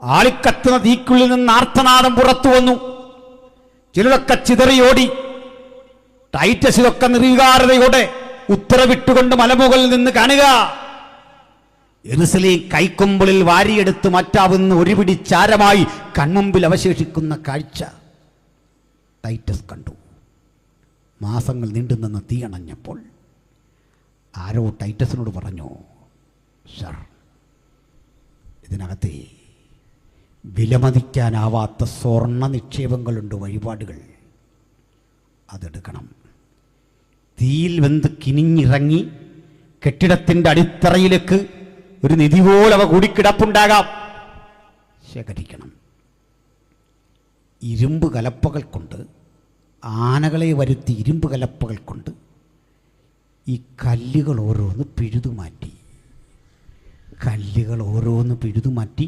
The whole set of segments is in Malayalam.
ആളിക്കത്തുന്ന തീക്കുള്ളിൽ നിന്ന് ആർത്തനാദം പുറത്തു വന്നു. ചിലരൊക്കെ ചിതറിയോടി. ടൈറ്റസ് ഇതൊക്കെ നിർവികാരതയോടെ ഉത്തരവിട്ടുകൊണ്ട് മലമുകളിൽ നിന്ന് കാണുക. യെരൂശലേം കൈക്കൊമ്പിളിൽ വാരിയെടുത്ത് മറ്റാവുന്ന ഒരു പിടി ചാരമായി കൺമുമ്പിൽ അവശേഷിക്കുന്ന കാഴ്ച ടൈറ്റസ് കണ്ടു. മാസങ്ങൾ നീണ്ടുനിന്ന തീയണഞ്ഞപ്പോൾ ആരോ ടൈറ്റസിനോട് പറഞ്ഞു, സർ, ഇതിനകത്തെ വിലമതിക്കാനാവാത്ത സ്വർണ്ണ നിക്ഷേപങ്ങളുണ്ട്, വഴിപാടുകൾ, അതെടുക്കണം. തീയിൽ വെന്ത് കിനിഞ്ഞിറങ്ങി കെട്ടിടത്തിൻ്റെ അടിത്തറയിലേക്ക് ഒരു നിധി പോലെ അവ കൂടിക്കിടപ്പുണ്ടാകാം, ശേഖരിക്കണം. ഇരുമ്പ് കലപ്പകൾ കൊണ്ട്, ആനകളെ വരുത്തി ഇരുമ്പ് കലപ്പകൾ കൊണ്ട് ഈ കല്ലുകൾ ഓരോന്ന് പിഴുതുമാറ്റി,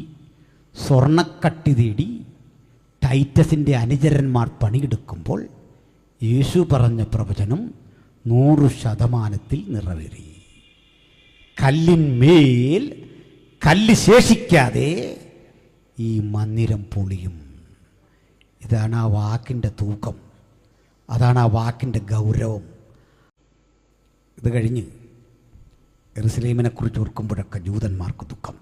സ്വർണ്ണക്കട്ടി തേടി ടൈറ്റസിൻ്റെ അനുചരന്മാർ പണിയെടുക്കുമ്പോൾ യേശു പറഞ്ഞ പ്രവചനം 100% നിറവേറി. കല്ലിന്മേൽ കല്ല് ശേഷിക്കാതെ ഈ മന്ദിരം പൊളിയും. ഇതാണ് ആ വാക്കിൻ്റെ തൂക്കം, അതാണ് ആ വാക്കിൻ്റെ ഗൗരവം. ഇത് കഴിഞ്ഞ് യെരൂശലേമിനെക്കുറിച്ച് ഓർക്കുമ്പോഴൊക്കെ ജൂതന്മാർക്ക് ദുഃഖം.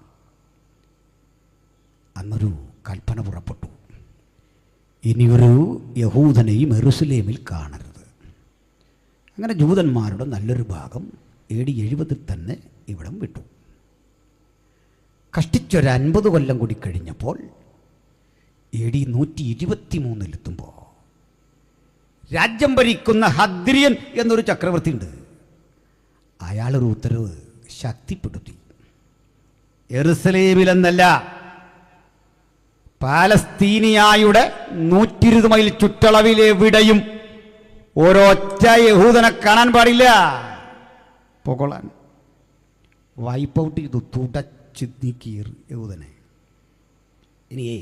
അന്നൊരു കൽപ്പന പുറപ്പെട്ടു, ഇനിയൊരു യഹൂദനെയും യെരൂശലേമിൽ കാണരുത്. അങ്ങനെ ജൂതന്മാരുടെ നല്ലൊരു ഭാഗം AD 70 തന്നെ ഇവിടം വിട്ടു. കഷ്ടിച്ചൊരു 50 കൊല്ലം കൂടി കഴിഞ്ഞപ്പോൾ AD 123 രാജ്യം ഭരിക്കുന്ന ഹദ്രിയൻ എന്നൊരു ചക്രവർത്തി ഉണ്ട്. അയാളൊരു ഉത്തരവ് ശക്തിപ്പെടുത്തി. യെരൂശലേമിലെന്നല്ല, പാലസ്തീനിയായുടെ 120 മൈൽ ചുറ്റളവിലെവിടെയും ഒരൊറ്റ യഹൂദനെ കാണാൻ പാടില്ല. പൊകൊള്ളാൻ വൈപ്പ് ഔട്ട് ചെയ്തു, തുടച്ച് നീക്കി യഹൂദനെ. ഇനിയേ